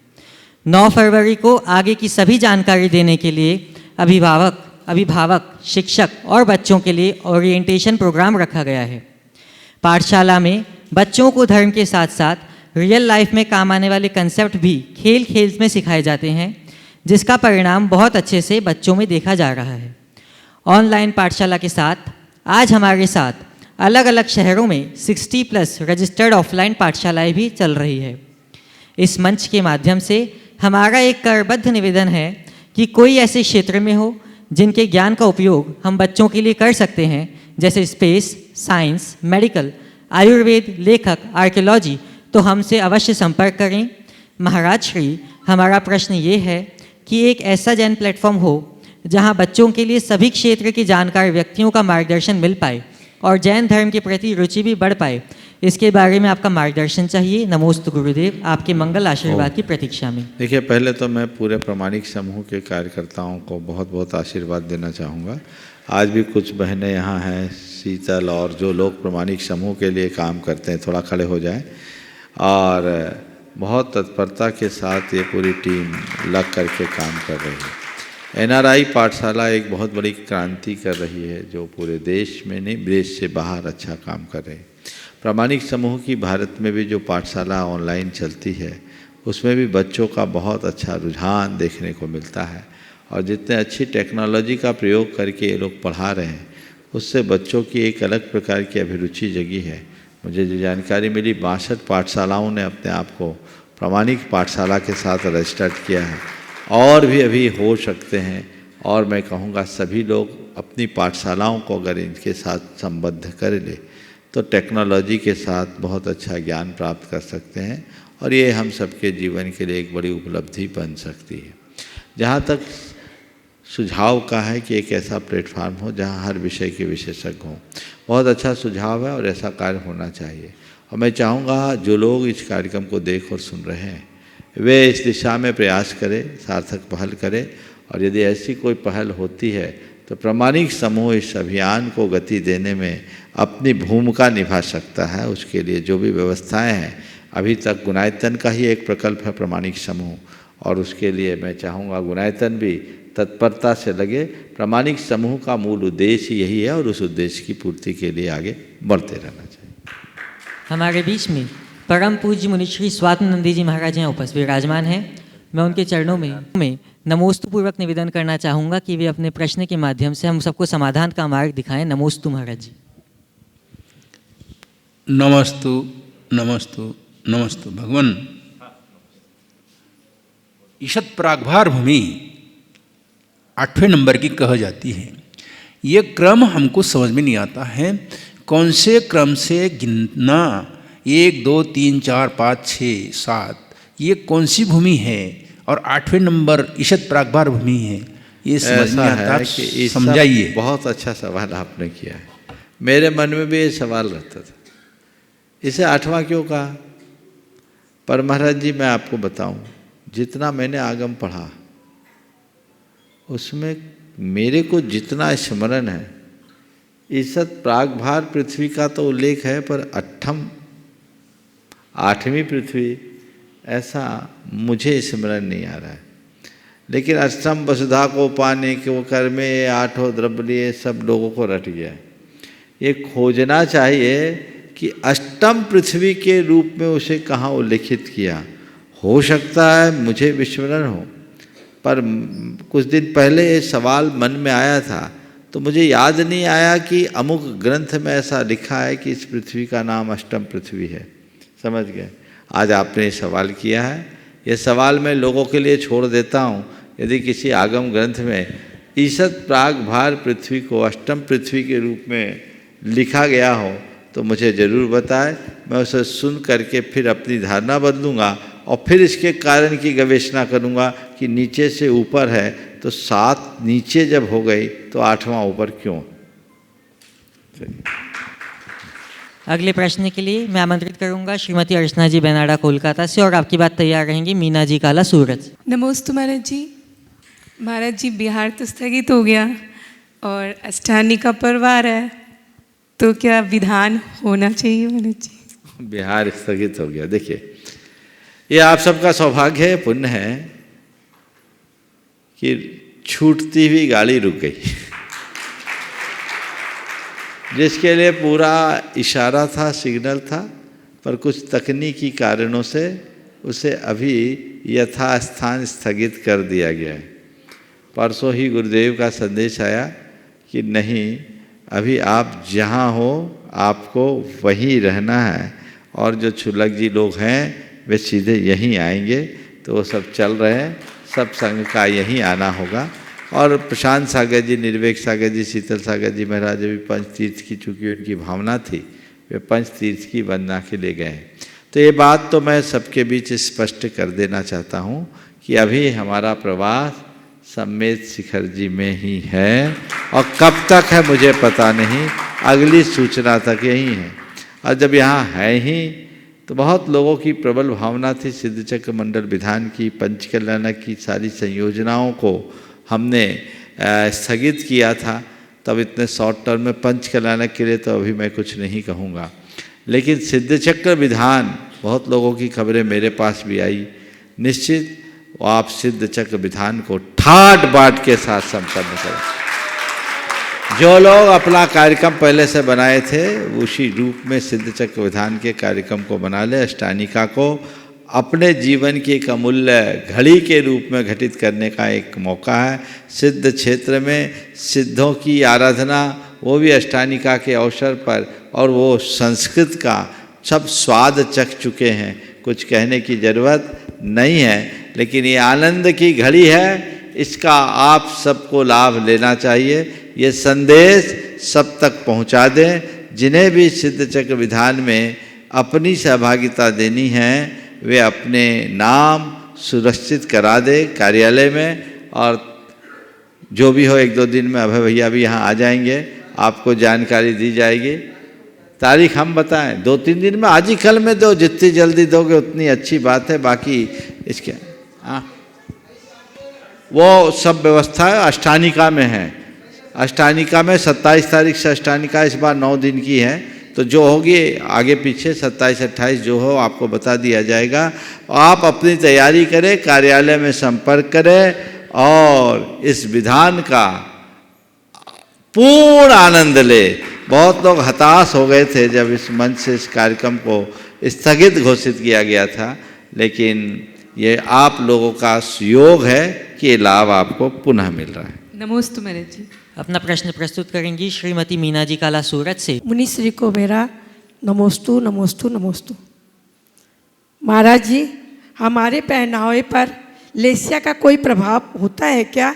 [SPEAKER 1] 9 फरवरी को आगे की सभी जानकारी देने के लिए अभिभावक, शिक्षक और बच्चों के लिए ओरिएंटेशन प्रोग्राम रखा गया है। पाठशाला में बच्चों को धर्म के साथ साथ रियल लाइफ में काम आने वाले कंसेप्ट भी खेल खेल में सिखाए जाते हैं, जिसका परिणाम बहुत अच्छे से बच्चों में देखा जा रहा है। ऑनलाइन पाठशाला के साथ आज हमारे साथ अलग अलग शहरों में 60+ रजिस्टर्ड ऑफलाइन पाठशालाएं भी चल रही है। इस मंच के माध्यम से हमारा एक करबद्ध निवेदन है कि कोई ऐसे क्षेत्र में हो जिनके ज्ञान का उपयोग हम बच्चों के लिए कर सकते हैं, जैसे स्पेस, साइंस, मेडिकल, आयुर्वेद, लेखक, आर्कियोलॉजी, तो हमसे अवश्य संपर्क करें। महाराज श्री, हमारा प्रश्न ये है कि एक ऐसा जैन प्लेटफॉर्म हो जहां बच्चों के लिए सभी क्षेत्र के जानकार व्यक्तियों का मार्गदर्शन मिल पाए और जैन धर्म के प्रति रुचि भी बढ़ पाए। इसके बारे में आपका मार्गदर्शन चाहिए। नमोस्तु गुरुदेव, आपके मंगल आशीर्वाद की प्रतीक्षा में।
[SPEAKER 3] देखिए, पहले तो मैं पूरे प्रामाणिक समूह के कार्यकर्ताओं को बहुत बहुत आशीर्वाद देना चाहूँगा। आज भी कुछ बहनें यहाँ हैं, शीतल और जो लोग प्रामाणिक समूह के लिए काम करते हैं, थोड़ा खड़े हो जाएं। और बहुत तत्परता के साथ ये पूरी टीम लग करके काम कर रही है। NRI पाठशाला एक बहुत बड़ी क्रांति कर रही है, जो पूरे देश में नहीं, देश से बाहर अच्छा काम कर रहे हैं। प्रामाणिक समूह की भारत में भी जो पाठशाला ऑनलाइन चलती है, उसमें भी बच्चों का बहुत अच्छा रुझान देखने को मिलता है। और जितने अच्छी टेक्नोलॉजी का प्रयोग करके ये लोग पढ़ा रहे हैं, उससे बच्चों की एक अलग प्रकार की अभिरुचि जगी है। मुझे जो जानकारी मिली, 62 पाठशालाओं ने अपने आप को प्रामाणिक पाठशाला के साथ रजिस्टर्ड किया है, और भी अभी हो सकते हैं। और मैं कहूँगा सभी लोग अपनी पाठशालाओं को अगर इनके साथ संबद्ध कर ले तो टेक्नोलॉजी के साथ बहुत अच्छा ज्ञान प्राप्त कर सकते हैं, और ये हम सबके जीवन के लिए एक बड़ी उपलब्धि बन सकती है। जहाँ तक सुझाव का है कि एक ऐसा प्लेटफार्म हो जहाँ हर विषय के विशेषज्ञ हों, बहुत अच्छा सुझाव है और ऐसा कार्य होना चाहिए। और मैं चाहूँगा जो लोग इस कार्यक्रम को देख और सुन रहे हैं, वे इस दिशा में प्रयास करें, सार्थक पहल करें। और यदि ऐसी कोई पहल होती है तो प्रामाणिक समूह इस अभियान को गति देने में अपनी भूमिका निभा सकता है। उसके लिए जो भी व्यवस्थाएं हैं, अभी तक गुणायतन का ही एक प्रकल्प है प्रामाणिक समूह, और उसके लिए मैं चाहूँगा गुणायतन भी तत्परता से लगे। प्रामाणिक समूह का मूल उद्देश्य यही है और उस उद्देश्य की पूर्ति के लिए आगे बढ़ते रहना चाहिए।
[SPEAKER 1] हमारे बीच में परम पूज्य मुनिश्री स्वात्मानंद जी महाराज यहाँ उपस्थित विराजमान हैं। मैं उनके चरणों में नमोस्तु पूर्वक निवेदन करना चाहूँगा कि वे अपने प्रश्न के माध्यम से हम सबको समाधान का मार्ग दिखाएं। नमोस्तु महाराज जी।
[SPEAKER 14] नमस्तु नमस्तु नमस्तु भगवान। ईशत प्रागभार भूमि 8वें नंबर की कह जाती है। ये क्रम हमको समझ में नहीं आता है, कौन से क्रम से गिनना, 1 2 3 4 5 6 7, ये कौन सी भूमि है, और 8वें नंबर ईशत प्रागभार भूमि है, ये समझ में आता है, समझाइए।
[SPEAKER 3] बहुत अच्छा सवाल आपने किया है। मेरे मन में भी ये सवाल रहता था, इसे 8वां क्यों कहा। पर महाराज जी, मैं आपको बताऊं, जितना मैंने आगम पढ़ा उसमें मेरे को जितना स्मरण है, ईशत प्रागभार पृथ्वी का तो उल्लेख है, पर 8वीं पृथ्वी ऐसा मुझे स्मरण नहीं आ रहा है। लेकिन अष्टम वसुधा को पाने के वो कर्मे 8 द्रव्य सब लोगों को रट गया है। ये खोजना चाहिए कि अष्टम पृथ्वी के रूप में उसे कहाँ उल्लेखित किया। हो सकता है मुझे विस्मरण हो, पर कुछ दिन पहले ये सवाल मन में आया था, तो मुझे याद नहीं आया कि अमुक ग्रंथ में ऐसा लिखा है कि इस पृथ्वी का नाम अष्टम पृथ्वी है। समझ गए? आज आपने सवाल किया है, ये सवाल मैं लोगों के लिए छोड़ देता हूँ। यदि किसी आगम ग्रंथ में ईसत प्राग भार पृथ्वी को अष्टम पृथ्वी के रूप में लिखा गया हो तो मुझे ज़रूर बताएं, मैं उसे सुन करके फिर अपनी धारणा बदलूँगा और फिर इसके कारण की गवेषणा करूँगा कि नीचे से ऊपर है तो 7 नीचे जब हो गई तो 8वां ऊपर क्यों।
[SPEAKER 1] अगले प्रश्न के लिए मैं आमंत्रित करूंगा श्रीमती अर्चना जी बेनाडा कोलकाता से, और आपकी बात तैयार रहेंगी मीना जी काला सूरज।
[SPEAKER 15] नमोस्तु महाराज जी। महाराज जी, बिहार तो स्थगित हो गया और अष्टानी का पर्व आ रहा है, तो क्या विधान होना चाहिए महाराज जी?
[SPEAKER 3] बिहार स्थगित हो गया। देखिए, ये आप सबका सौभाग्य है, पुण्य है कि छूटती हुई गाड़ी रुक गई। जिसके लिए पूरा इशारा था, सिग्नल था, पर कुछ तकनीकी कारणों से उसे अभी यथास्थान स्थगित कर दिया गया है। परसों ही गुरुदेव का संदेश आया कि नहीं, अभी आप जहाँ हो आपको वहीं रहना है, और जो छुलक जी लोग हैं वे सीधे यहीं आएंगे। तो वो सब चल रहे हैं, सब संघ का यहीं आना होगा। और प्रशांत सागर जी, निर्वेक सागर जी, शीतल सागर जी महाराज अभी पंच तीर्थ की चूँकि उनकी भावना थी, वे पंच तीर्थ की वंदना के लिए गए। तो ये बात तो मैं सबके बीच स्पष्ट कर देना चाहता हूँ कि अभी हमारा प्रवास सम्मेत शिखर जी में ही है, और कब तक है मुझे पता नहीं, अगली सूचना तक यही है। और जब यहाँ है ही तो बहुत लोगों की प्रबल भावना थी सिद्धचक्र मंडल विधान की, पंचकल्याणक की सारी संयोजनाओं को हमने स्थगित किया था। तब इतने शॉर्ट टर्म में पंचकल्याणक के लिए तो अभी मैं कुछ नहीं कहूँगा, लेकिन सिद्धचक्र विधान बहुत लोगों की खबरें मेरे पास भी आई। निश्चित आप सिद्धचक्र विधान को ठाट बाट के साथ संपन्न करें। जो लोग अपना कार्यक्रम पहले से बनाए थे उसी रूप में सिद्धचक्र विधान के कार्यक्रम को बना ले। अष्टानिका को अपने जीवन की एक अमूल्य घड़ी के रूप में घटित करने का एक मौका है। सिद्ध क्षेत्र में सिद्धों की आराधना, वो भी अष्टानिका के अवसर पर, और वो संस्कृत का सब स्वाद चख चुके हैं, कुछ कहने की ज़रूरत नहीं है। लेकिन ये आनंद की घड़ी है, इसका आप सबको लाभ लेना चाहिए। ये संदेश सब तक पहुंचा दें। जिन्हें भी सिद्धचक्र विधान में अपनी सहभागिता देनी है वे अपने नाम सुरक्षित करा दे कार्यालय में, और जो भी हो 1-2 दिन में अभय भैया भी यहाँ आ जाएंगे, आपको जानकारी दी जाएगी। तारीख हम बताएं, 2-3 दिन में, आज ही कल में दो, जितनी जल्दी दोगे उतनी अच्छी बात है। बाकी इसके वो सब व्यवस्था अष्टानिका में है। अष्टानिका में 27 तारीख से अष्टानिका इस बार 9 दिन की है, तो जो होगी आगे पीछे 27-28 जो हो आपको बता दिया जाएगा। आप अपनी तैयारी करें, कार्यालय में संपर्क करें और इस विधान का पूर्ण आनंद ले। बहुत लोग हताश हो गए थे जब इस मंच से इस कार्यक्रम को स्थगित घोषित किया गया था, लेकिन ये आप लोगों का सहयोग है कि ये लाभ आपको पुनः मिल रहा है।
[SPEAKER 15] नमोस्तु महाराज जी।
[SPEAKER 1] अपना प्रश्न प्रस्तुत करेंगी श्रीमती मीना जी काला सूरत से।
[SPEAKER 16] मुनिश्री को मेरा नमोस्तु नमोस्तु नमोस्तु। महाराज जी, हमारे पहनावे पर लेसिया का कोई प्रभाव होता है क्या?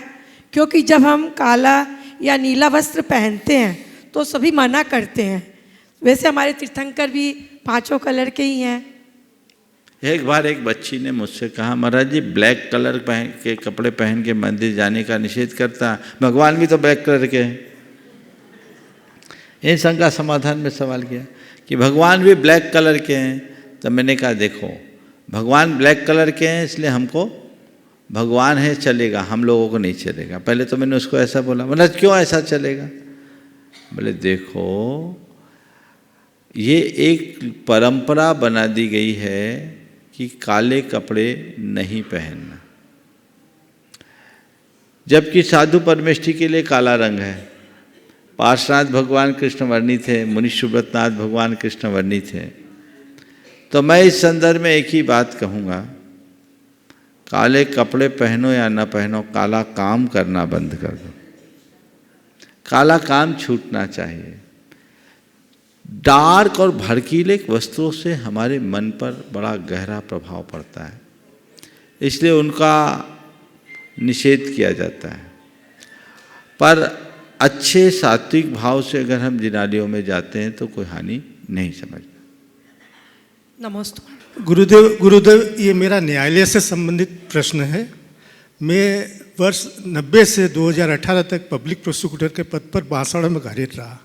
[SPEAKER 16] क्योंकि जब हम काला या नीला वस्त्र पहनते हैं तो सभी मना करते हैं। वैसे हमारे तीर्थंकर भी 5 कलर के ही हैं।
[SPEAKER 3] एक बार एक बच्ची ने मुझसे कहा, महाराज जी ब्लैक कलर के कपड़े पहन के मंदिर जाने का निषेध करता है, भगवान भी तो ब्लैक कलर के हैं। इन संघ का समाधान में सवाल किया कि भगवान भी ब्लैक कलर के हैं। तो मैंने कहा देखो, भगवान ब्लैक कलर के हैं इसलिए हमको भगवान है चलेगा, हम लोगों को नहीं चलेगा। पहले तो मैंने उसको ऐसा बोला, मतलब क्यों ऐसा चलेगा? बोले देखो, ये एक परंपरा बना दी गई है कि काले कपड़े नहीं पहनना, जबकि साधु परमेष्ठी के लिए काला रंग है। पार्श्वनाथ भगवान कृष्णवर्णी थे, मुनि सुब्रतनाथ भगवान कृष्णवर्णी थे। तो मैं इस संदर्भ में एक ही बात कहूँगा, काले कपड़े पहनो या न पहनो, काला काम करना बंद कर दो। काला काम छूटना चाहिए। डार्क और भड़कीले वस्तुओं से हमारे मन पर बड़ा गहरा प्रभाव पड़ता है, इसलिए उनका निषेध किया जाता है। पर अच्छे सात्विक भाव से अगर हम जिनालयों में जाते हैं तो कोई हानि नहीं समझ।
[SPEAKER 17] नमस्ते गुरुदेव, ये मेरा न्यायालय से संबंधित प्रश्न है। मैं वर्ष 90 से 2018 तक पब्लिक प्रोसिक्यूटर के पद पर बांसवाड़ा में कार्यरत रहा।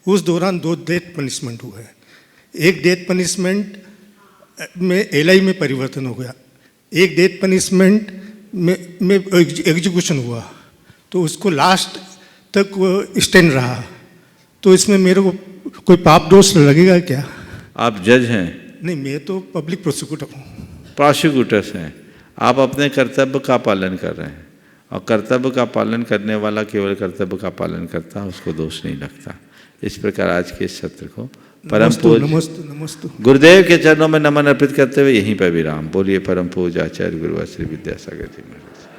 [SPEAKER 17] उस दौरान 2 डेथ पनिशमेंट हुए। एक डेथ पनिशमेंट में एलआई में परिवर्तन हो गया, एक डेथ पनिशमेंट में एग्जीक्यूशन हुआ, तो उसको लास्ट तक वो स्टैंड रहा। तो इसमें मेरे को कोई पाप दोष लगेगा क्या?
[SPEAKER 3] आप जज हैं?
[SPEAKER 17] नहीं, मैं तो पब्लिक प्रोसिक्यूटर हूँ।
[SPEAKER 3] प्रोसिक्यूटर्स हैं। आप अपने कर्तव्य का पालन कर रहे हैं, और कर्तव्य का पालन करने वाला केवल कर्तव्य का पालन करता है, उसको दोष नहीं लगता। इस प्रकार आज के इस सत्र को परम पूज्य गुरुदेव के चरणों में नमन अर्पित करते हुए यहीं पर विराम। बोलिए परम पूज्य आचार्य गुरुवर श्री विद्यासागर जी महाराज।